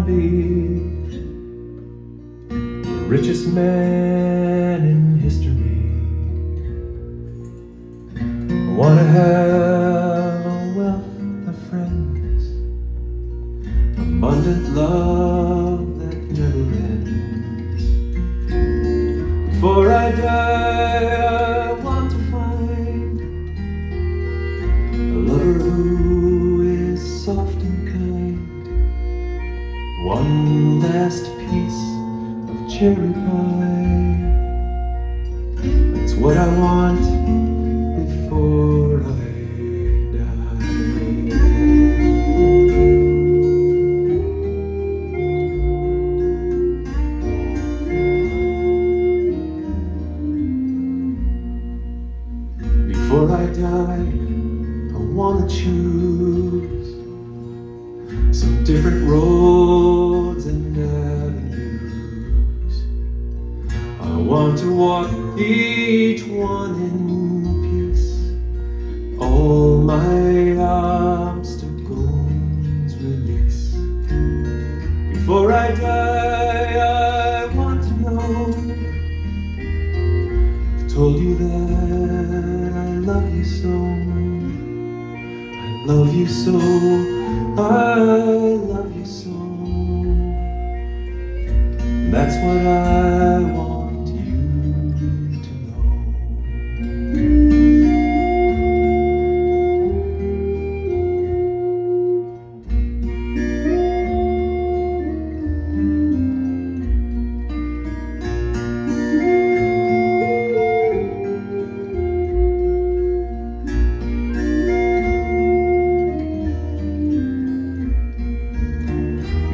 be the richest man in history. I want to have a wealth of friends, abundant love that never ends. Before I die, I want to find a lover who is soft and kind, one last piece of cherry pie. That's what I want before I Before I die, I want to choose some different roads and avenues. I want to walk each one in peace, all my obstacles release. Before I die, I want to know, I've told you that I love you so, I love you so, I love you so. And that's what I want you to know.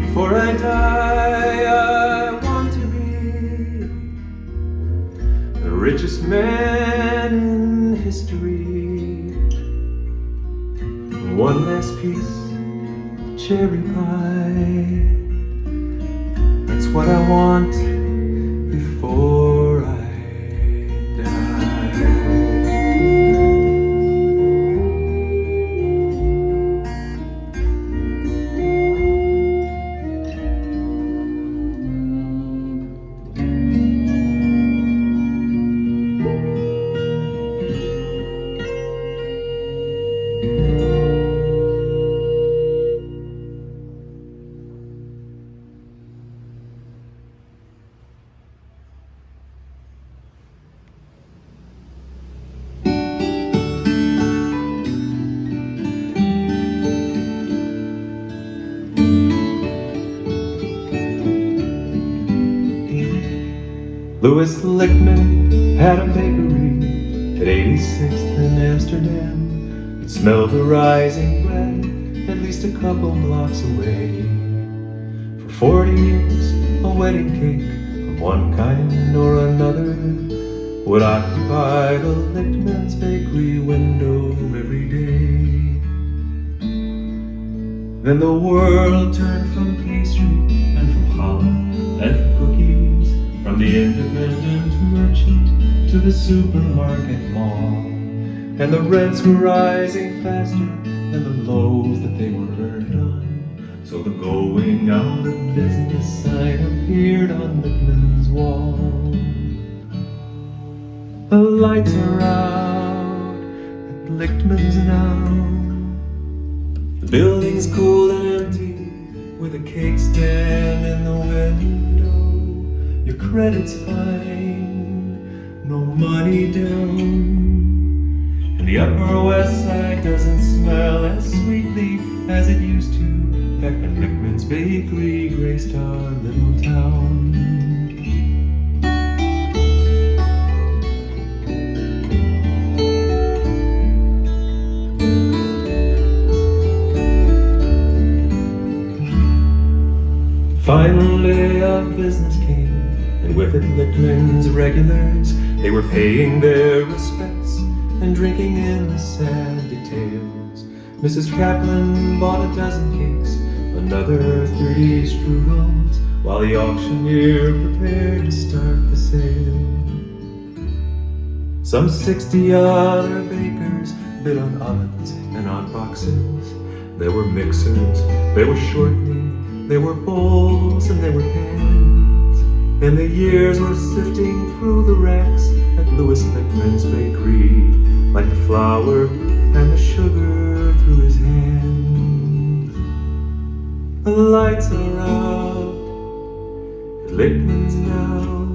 Before I die, I want to be the richest man in history. One last piece of cherry pie. That's what I want before I Louis Lichtman had a bakery at 86th and Amsterdam. It smelled of rising bread at least a couple blocks away. For 40 years, a wedding cake of one kind or another would occupy the Lichtman's bakery window every day. Then the world turned from pastry and from challah and from cookies, from the independent merchant to the supermarket mall. And the rents were rising faster than the loaves that they were earned on. So the going out of business sign appeared on Lichtman's wall. The lights are out at Lichtman's now. The building's cool and empty with a cake stand in the window. Your credit's fine, no money down. And the Upper West Side doesn't smell as sweetly as it used to back when Lichtman's bakery graced our little town. Final day of business came, and with it Lichtman's regulars. They were paying their respects and drinking in the sad details. Mrs. Kaplan bought a dozen cakes, another 30 strudels, while the auctioneer prepared to start the sale. Some 60 other bakers bid on ovens and on boxes. There were mixers, there was shortening, There were bowls and there were pans, and the years were sifting through the racks at Louis Lichtman's bakery, like the flour and the sugar through his hands. The lights are out at Lichtman's now.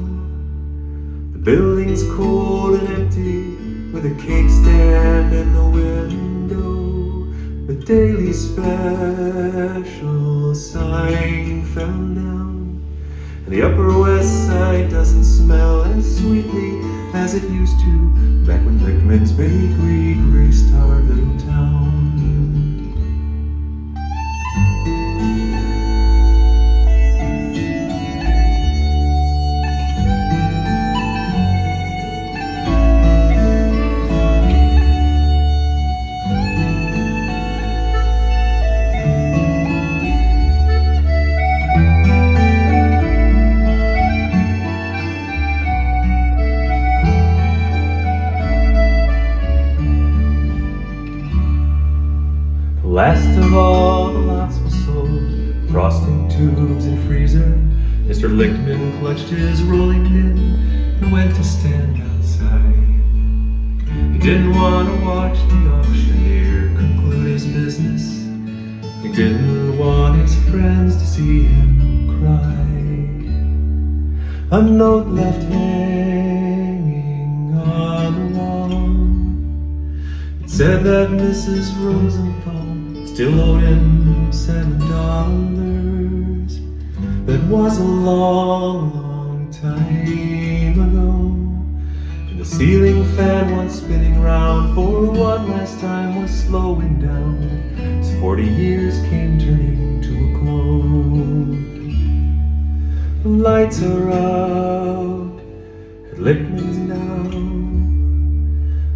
The building's cold and empty, with a cake stand in the window. The daily special sign fell down, and the Upper West Side doesn't smell as sweetly as it used to back when Lichtman's bakery graced our little town. Last of all the lots was sold, frosting tubes and freezer. Mr. Lichtman clutched his rolling pin and went to stand outside. He didn't want to watch the auctioneer conclude his business. He didn't want his friends to see him cry. A note left hanging on the wall. It said that Mrs. Rosenthal still owed him $7. That was a long, long time ago. And the ceiling fan once spinning round for one last time was slowing down as 40 years came turning to a close. The lights are out at Lichtman's now.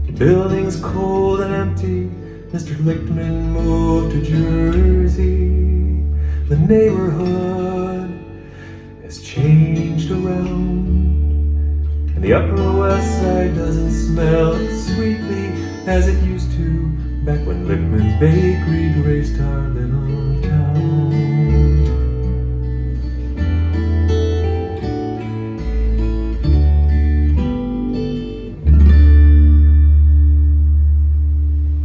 The building's cold and empty. Mr. Lichtman moved to Jersey. The neighborhood has changed around, and the Upper West Side doesn't smell as sweetly as it used to back when Lichtman's bakery graced our little town.